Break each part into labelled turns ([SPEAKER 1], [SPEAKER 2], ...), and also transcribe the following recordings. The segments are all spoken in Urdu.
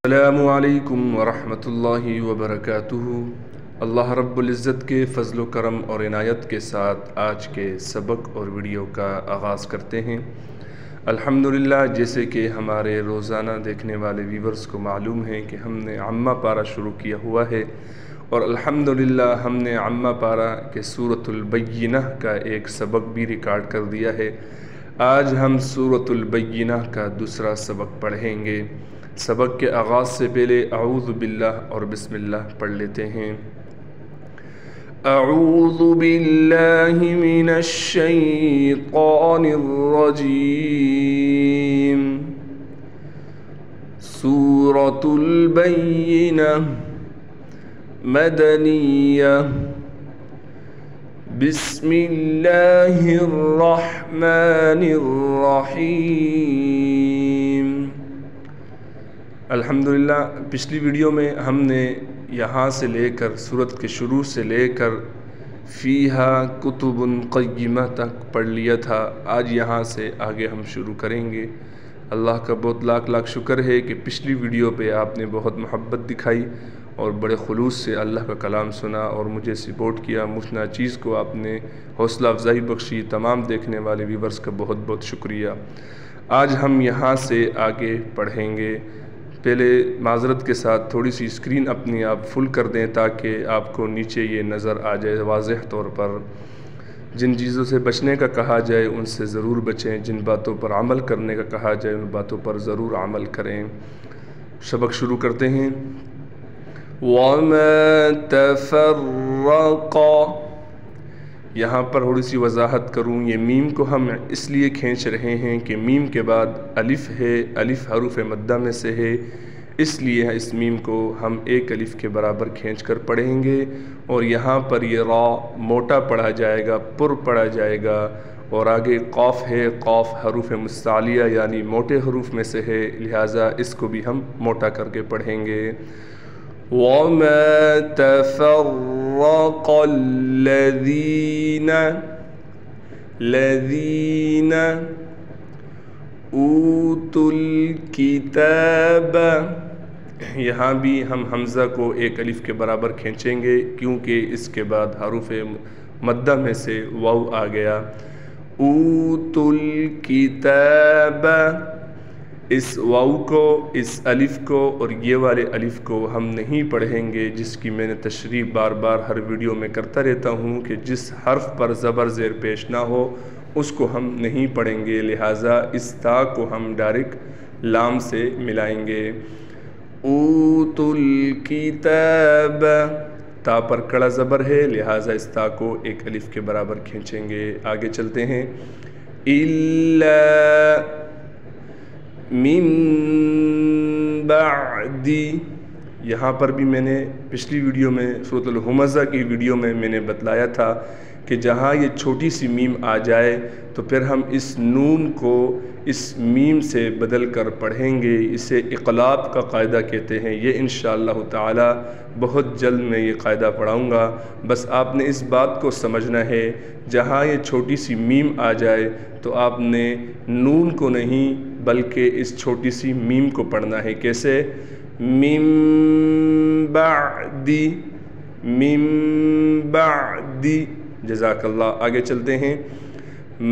[SPEAKER 1] السلام علیکم ورحمۃ اللہ وبرکاتہ۔ اللہ رب العزت کے فضل و کرم اور عنایت کے ساتھ آج کے سبق اور ویڈیو کا آغاز کرتے ہیں۔ الحمدللہ، جیسے کہ ہمارے روزانہ دیکھنے والے ویورز کو معلوم ہے کہ ہم نے عامہ پارہ شروع کیا ہوا ہے، اور الحمدللہ ہم نے عامہ پارہ کے سورۃ البینہ کا ایک سبق بھی ریکارڈ کر دیا ہے۔ آج ہم سورۃ البینہ کا دوسرا سبق پڑھیں گے۔ سبق کے آغاز سے پہلے اعوذ باللہ اور بسم اللہ پڑھ لیتے ہیں۔ اعوذ باللہ من الشیطان الرجیم۔ سورۃ البینہ مدنیہ۔ بسم اللہ الرحمن الرحیم۔ الحمدللہ پچھلی ویڈیو میں ہم نے یہاں سے لے کر سورت کے شروع سے لے کر فیہا کتب قیمہ تک پڑھ لیا تھا۔ آج یہاں سے آگے ہم شروع کریں گے۔ اللہ کا بہت لاکھ شکر ہے کہ پچھلی ویڈیو پہ آپ نے بہت محبت دکھائی اور بڑے خلوص سے اللہ کا کلام سنا اور مجھے سپورٹ کیا۔ مفت چیز کو آپ نے حوصلہ افزائی بخشی۔ تمام دیکھنے والے ویورز کا بہت بہت شکریہ۔ آج ہم یہاں سے آگے پڑھیں گے۔ پہلے معذرت کے ساتھ تھوڑی سی اسکرین اپنی آپ فل کر دیں تاکہ آپ کو نیچے یہ نظر آ جائے واضح طور پر۔ جن چیزوں سے بچنے کا کہا جائے ان سے ضرور بچیں، جن باتوں پر عمل کرنے کا کہا جائے ان باتوں پر ضرور عمل کریں۔ سبق شروع کرتے ہیں۔ وَمَا تَفَرَّقَ، یہاں پر تھوڑی سی وضاحت کروں۔ یہ میم کو ہم اس لیے کھینچ رہے ہیں کہ میم کے بعد الف ہے، الف حروف مدہ میں سے ہے، اس لیے اس میم کو ہم ایک الف کے برابر کھینچ کر پڑھیں گے، اور یہاں پر یہ را موٹا پڑھا جائے گا، پر پڑھا جائے گا، اور آگے قاف ہے، قاف حروف مستعلیہ یعنی موٹے حروف میں سے ہے، لہٰذا اس کو بھی ہم موٹا کر کے پڑھیں گے۔ وَمَا تَفَرَّقَ الَّذِينَ أُوتُوا الْكِتَابَ، یہاں بھی ہم حمزہ کو ایک الف کے برابر کھینچیں گے کیونکہ اس کے بعد حروف مدہ میں سے واو آ گیا۔ أُوتُوا الْكِتَابَ، اس واو کو، اس الف کو اور یہ والے الف کو ہم نہیں پڑھیں گے، جس کی میں نے تشریح بار بار ہر ویڈیو میں کرتا رہتا ہوں کہ جس حرف پر زبر زیر پیش نہ ہو اس کو ہم نہیں پڑھیں گے، لہٰذا اس تا کو ہم ڈائریکٹ لام سے ملائیں گے۔ اوتوا الکتاب، تا پر کڑا زبر ہے لہٰذا اس تا کو ایک الف کے برابر کھینچیں گے۔ آگے چلتے ہیں۔ الا من بعد، یہاں پر بھی میں نے پچھلی ویڈیو میں سورۃ الہمزہ کی ویڈیو میں نے بتلایا تھا کہ جہاں یہ چھوٹی سی میم آ جائے تو پھر ہم اس نون کو اس میم سے بدل کر پڑھیں گے، اسے اقلاب کا قاعدہ کہتے ہیں۔ یہ انشاءاللہ تعالی بہت جلد میں یہ قاعدہ پڑھاؤں گا، بس آپ نے اس بات کو سمجھنا ہے جہاں یہ چھوٹی سی میم آ جائے تو آپ نے نون کو نہیں بلکہ اس چھوٹی سی میم کو پڑھنا ہے۔ کیسے؟ من بعد، من بعد، جزاک اللہ۔ آگے چلتے ہیں۔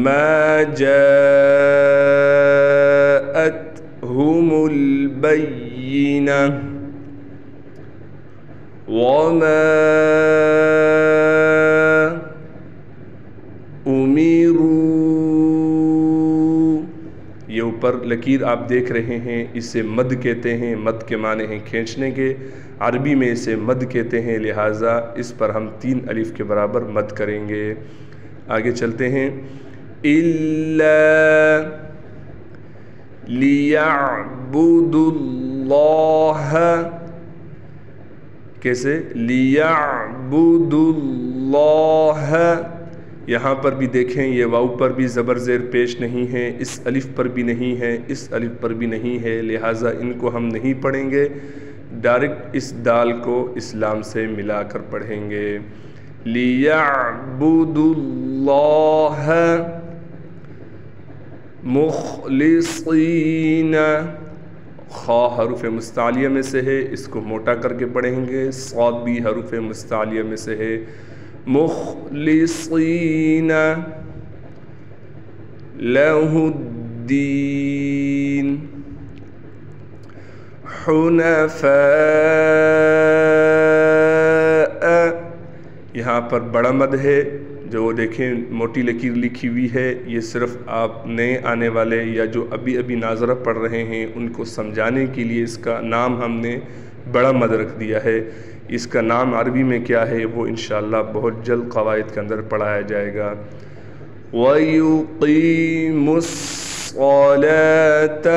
[SPEAKER 1] ما جاءتهم البینہ وما امروا، یہ اوپر لکیر آپ دیکھ رہے ہیں، اسے مد کہتے ہیں۔ مد کے معنی ہیں کھینچنے کے، عربی میں اسے مد کہتے ہیں، لہٰذا اس پر ہم 3 الف کے برابر مد کریں گے۔ آگے چلتے ہیں۔ الا لیعبدوا اللہ، کیسے؟ لیعبدوا اللہ، یہاں پر بھی دیکھیں یہ واو پر بھی زبر زیر پیش نہیں ہے، اس الف پر بھی نہیں ہے، اس الف پر بھی نہیں ہے، لہٰذا ان کو ہم نہیں پڑھیں گے، ڈائریکٹ اس دال کو اسلام سے ملا کر پڑھیں گے۔ لِيَعْبُدُوا اللَّهَ مُخْلِصِينَ خا حروف مستعلیہ میں سے ہے، اس کو موٹا کر کے پڑھیں گے۔ صاد بھی حروف مستعلیہ میں سے ہے۔ مخلصین لہ الدین حنفاء، یہاں پر بڑا مد ہے جو دیکھیں موٹی لکیر لکھی ہوئی ہے، یہ صرف آپ نئے آنے والے یا جو ابھی ابھی ناظرہ پڑھ رہے ہیں ان کو سمجھانے کے لیے اس کا نام ہم نے بڑا مد رکھ دیا ہے۔ اس کا نام عربی میں کیا ہے وہ انشاءاللہ بہت جلد قواعد کے اندر پڑھایا جائے گا۔ وَيُقِيمُ الصَّلَاةَ،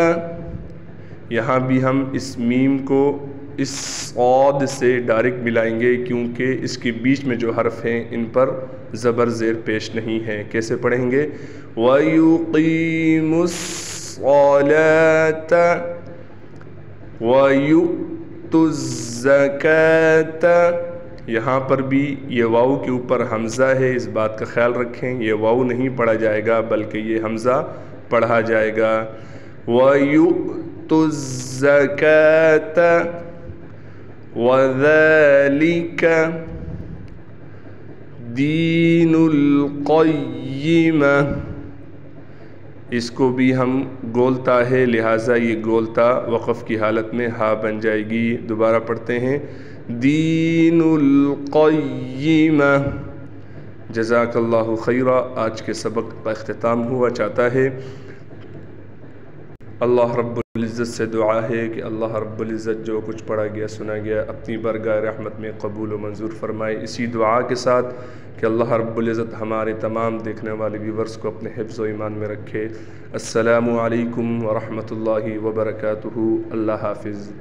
[SPEAKER 1] یہاں بھی ہم اس میم کو اس صاد سے ڈائریکٹ ملائیں گے کیونکہ اس کے بیچ میں جو حرف ہیں ان پر زبر زیر پیش نہیں ہے۔ کیسے پڑھیں گے؟ وَيُقِيمُ الصَّلَاةَ وَيُؤْتُ الزَّكَاةَ، یہاں پر بھی یہ واو کے اوپر حمزہ ہے، اس بات کا خیال رکھیں، یہ واو نہیں پڑھا جائے گا بلکہ یہ حمزہ پڑھا جائے گا۔ وَيُؤْتُ الزَّكَاةَ وَذَلِكَ دین القیمہ، اس کو بھی ہم گولتا ہے لہٰذا یہ گولتا وقف کی حالت میں ہا بن جائے گی۔ دوبارہ پڑھتے ہیں دین القیمہ۔ جزاک اللہ خیرہ۔ آج کے سبق کا اختتام ہوا چاہتا ہے۔ اللہ رب العزت سے دعا ہے کہ اللہ رب العزت جو کچھ پڑھا گیا سنا گیا اپنی بارگاہ رحمت میں قبول و منظور فرمائے، اسی دعا کے ساتھ کہ اللہ رب العزت ہمارے تمام دیکھنے والے ویورز کو اپنے حفظ و ایمان میں رکھے۔ السلام علیکم ورحمۃ اللہ وبرکاتہ۔ اللہ حافظ۔